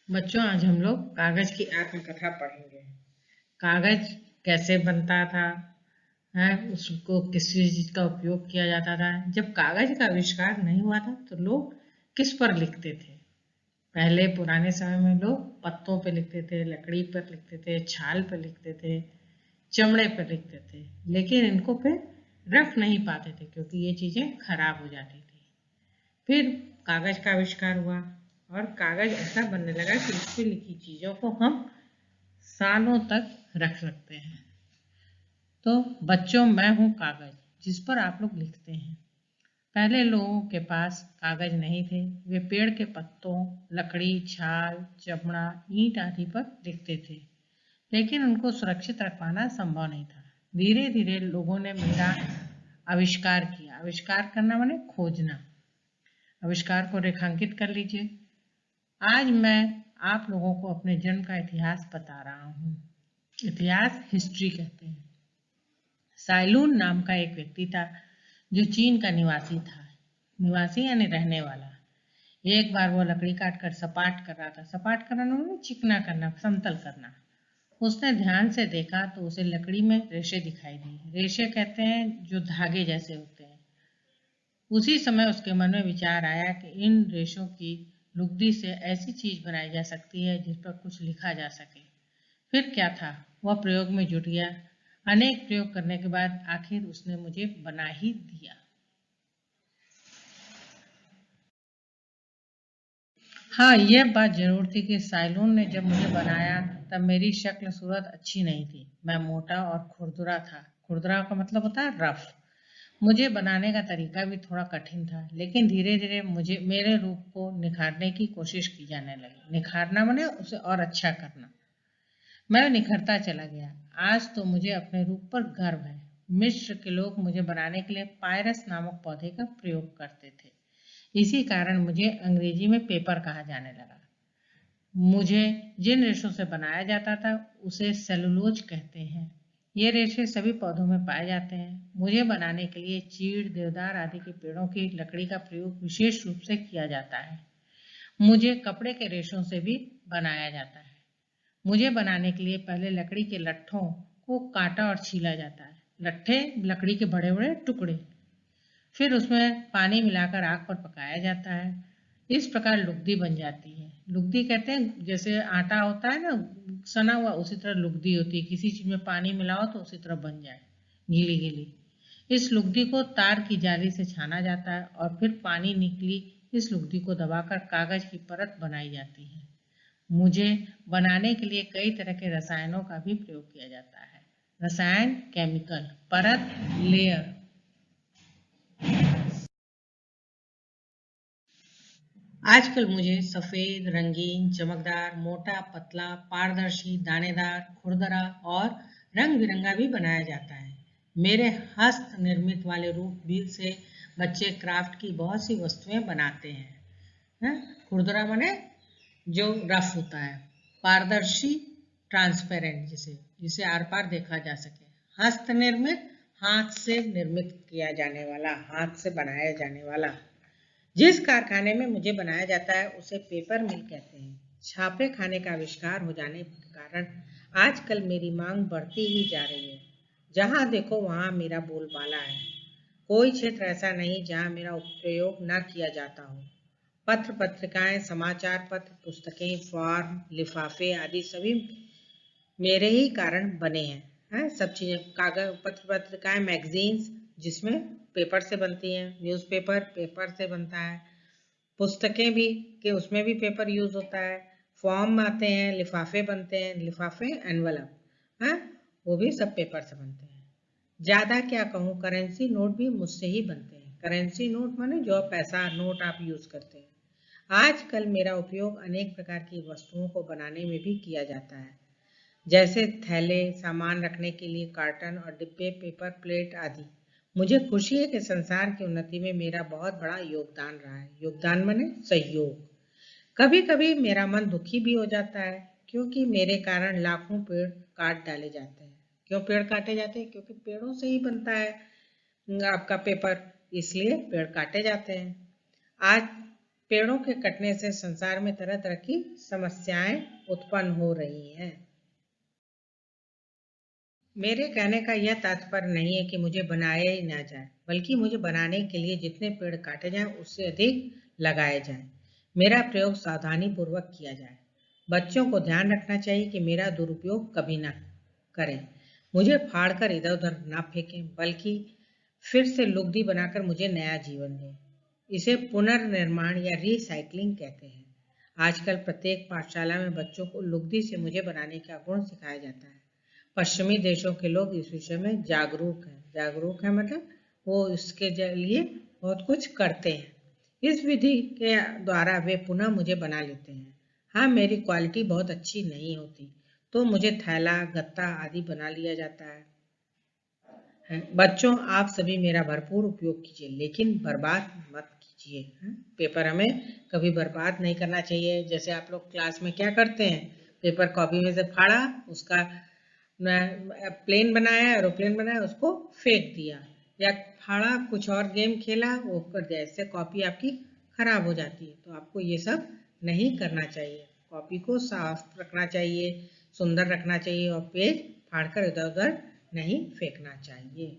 बच्चों, आज हम लोग कागज की आत्मकथा पढ़ेंगे। कागज कैसे बनता था, है उसको किस चीज का उपयोग किया जाता था। जब कागज का आविष्कार नहीं हुआ था तो लोग किस पर लिखते थे। पहले पुराने समय में लोग पत्तों पे लिखते थे, लकड़ी पर लिखते थे, छाल पर लिखते थे, चमड़े पर लिखते थे। लेकिन इनको फिर रख नहीं पाते थे क्योंकि ये चीजें खराब हो जाती थी। फिर कागज का आविष्कार हुआ और कागज ऐसा बनने लगा कि इस पे लिखी चीजों को हम सालों तक रख सकते हैं। तो बच्चों, मैं हूँ कागज जिस पर आप लोग लिखते हैं। पहले लोगों के पास कागज नहीं थे। वे पेड़ के पत्तों, लकड़ी, छाल, चमड़ा, ईंट आदि पर लिखते थे। लेकिन उनको सुरक्षित रख पाना संभव नहीं था। धीरे धीरे लोगों ने मेरा आविष्कार किया। आविष्कार करना माने खोजना। आविष्कार को रेखांकित कर लीजिए। आज मैं आप लोगों को अपने जन्म का इतिहास बता रहा हूँ। इतिहास हिस्ट्री कहते हैं। साइलून नाम का एक व्यक्ति था जो चीन का निवासी था। निवासी यानी रहने वाला। एक बार वो लकड़ी काट कर सपाट कर रहा था। सपाट करना मतलब चिकना करना, समतल करना। उसने ध्यान से देखा तो उसे लकड़ी में रेशे दिखाई दिए। रेशे कहते हैं जो धागे जैसे होते हैं। उसी समय उसके मन में विचार आया कि इन रेशों की लुगदी से ऐसी चीज बनाई जा सकती है जिस पर कुछ लिखा जा सके। फिर क्या था, वह प्रयोग में जुट गया। अनेक प्रयोग करने के बाद आखिर उसने मुझे बना ही दिया। हाँ, यह बात जरूर थी कि साइलून ने जब मुझे बनाया तब मेरी शक्ल सूरत अच्छी नहीं थी। मैं मोटा और खुरदुरा था। खुरदुरा का मतलब होता है रफ। मुझे बनाने का तरीका भी थोड़ा कठिन था, लेकिन धीरे धीरे मुझे मेरे रूप को निखारने की कोशिश की जाने लगी। निखारना माने उसे और अच्छा करना। मैं निखरता चला गया। आज तो मुझे अपने रूप पर गर्व है। मिस्र के लोग मुझे बनाने के लिए पायरस नामक पौधे का प्रयोग करते थे। इसी कारण मुझे अंग्रेजी में पेपर कहा जाने लगा। मुझे जिन रेशों से बनाया जाता था उसे सेलुलोज कहते हैं। ये रेशे सभी पौधों में पाए जाते हैं। मुझे बनाने के लिए चीड़, देवदार आदि के पेड़ों की लकड़ी का प्रयोग विशेष रूप से किया जाता है। मुझे कपड़े के रेशों से भी बनाया जाता है। मुझे बनाने के लिए पहले लकड़ी के लट्ठों को काटा और छीला जाता है। लट्ठे लकड़ी के बड़े बड़े टुकड़े। फिर उसमें पानी मिलाकर आग पर पकाया जाता है। इस प्रकार लुगदी बन जाती है। लुगदी कहते हैं जैसे आटा होता है ना, सना हुआ, उसी तरह लुगदी होती है। किसी चीज में पानी मिलाओ तो उसी तरह बन जाए, गीली गीली। इस लुगदी को तार की जाली से छाना जाता है और फिर पानी निकली इस लुगदी को दबाकर कागज की परत बनाई जाती है। मुझे बनाने के लिए कई तरह के रसायनों का भी प्रयोग किया जाता है। रसायन, केमिकल, परत, लेयर। आजकल मुझे सफेद, रंगीन, चमकदार, मोटा, पतला, पारदर्शी, दानेदार, खुरदरा और रंग बिरंगा भी बनाया जाता है। मेरे हस्त निर्मित वाले रूप भी से बच्चे क्राफ्ट की बहुत सी वस्तुएं बनाते हैं। हैं? खुरदरा माने जो रफ होता है, पारदर्शी, ट्रांसपेरेंट, जिसे जिसे आर पार देखा जा सके। हस्त निर्मित, हाथ से निर्मित किया जाने वाला, हाथ से बनाया जाने वाला। जिस कारखाने में मुझे बनाया जाता है उसे पेपर मिल कहते हैं। छापे खाने का आविष्कार हो जाने के कारण आजकल मेरी मांग बढ़ती ही जा रही है। जहां देखो वहां मेरा बोलबाला है। कोई क्षेत्र ऐसा नहीं जहां मेरा प्रयोग न किया जाता हो। पत्र पत्रिकाएं, समाचार पत्र, पुस्तकें, फॉर्म, लिफाफे आदि सभी मेरे ही कारण बने हैं। सब चीजें, कागज, पत्र पत्रिकाएं, मैगजीन्स जिसमें पेपर से बनती हैं, न्यूज़पेपर पेपर से बनता है, पुस्तकें भी कि उसमें भी पेपर यूज होता है, फॉर्म आते हैं, लिफाफे बनते हैं, लिफाफे, एनवलप, हैं, वो भी सब पेपर से बनते हैं। ज्यादा क्या कहूँ, करेंसी नोट भी मुझसे ही बनते हैं। करेंसी नोट माने जो पैसा नोट आप यूज करते हैं। आजकल मेरा उपयोग अनेक प्रकार की वस्तुओं को बनाने में भी किया जाता है, जैसे थैले, सामान रखने के लिए कार्टन और डिब्बे, पेपर प्लेट आदि। मुझे खुशी है कि संसार की उन्नति में मेरा बहुत बड़ा योगदान रहा है। योगदान माने सहयोग। कभी कभी मेरा मन दुखी भी हो जाता है क्योंकि मेरे कारण लाखों पेड़ काट डाले जाते हैं। क्यों पेड़ काटे जाते हैं? क्योंकि पेड़ों से ही बनता है आपका पेपर, इसलिए पेड़ काटे जाते हैं। आज पेड़ों के कटने से संसार में तरह तरह की समस्याएं उत्पन्न हो रही हैं। मेरे कहने का यह तात्पर्य नहीं है कि मुझे बनाया ही ना जाए, बल्कि मुझे बनाने के लिए जितने पेड़ काटे जाएं उससे अधिक लगाए जाएं। मेरा प्रयोग सावधानी पूर्वक किया जाए। बच्चों को ध्यान रखना चाहिए कि मेरा दुरुपयोग कभी ना करें। मुझे फाड़कर इधर उधर ना फेंकें, बल्कि फिर से लुगदी बनाकर मुझे नया जीवन दें। इसे पुनर्निर्माण या रिसाइकलिंग कहते हैं। आजकल प्रत्येक पाठशाला में बच्चों को लुगदी से मुझे बनाने का गुण सिखाया जाता है। पश्चिमी देशों के लोग इस विषय में जागरूक है मतलब वो इसके लिए बहुत कुछ करते हैं। इस विधि के द्वारा वे पुनः मुझे बना लेते हैं। हाँ, मेरी क्वालिटी बहुत अच्छी नहीं होती तो मुझे थैला, गत्ता आदि बना लिया जाता है। बच्चों, आप सभी मेरा भरपूर उपयोग कीजिए, लेकिन बर्बाद मत कीजिए। पेपर हमें कभी बर्बाद नहीं करना चाहिए। जैसे आप लोग क्लास में क्या करते हैं, पेपर कॉपी में से फाड़ा, उसका प्लेन बनाया, एरोप्लेन बनाया, उसको फेंक दिया, या फाड़ा कुछ और गेम खेला, वो कर दिया। इससे कॉपी आपकी खराब हो जाती है। तो आपको ये सब नहीं करना चाहिए। कॉपी को साफ रखना चाहिए, सुंदर रखना चाहिए और पेज फाड़कर इधर उधर नहीं फेंकना चाहिए।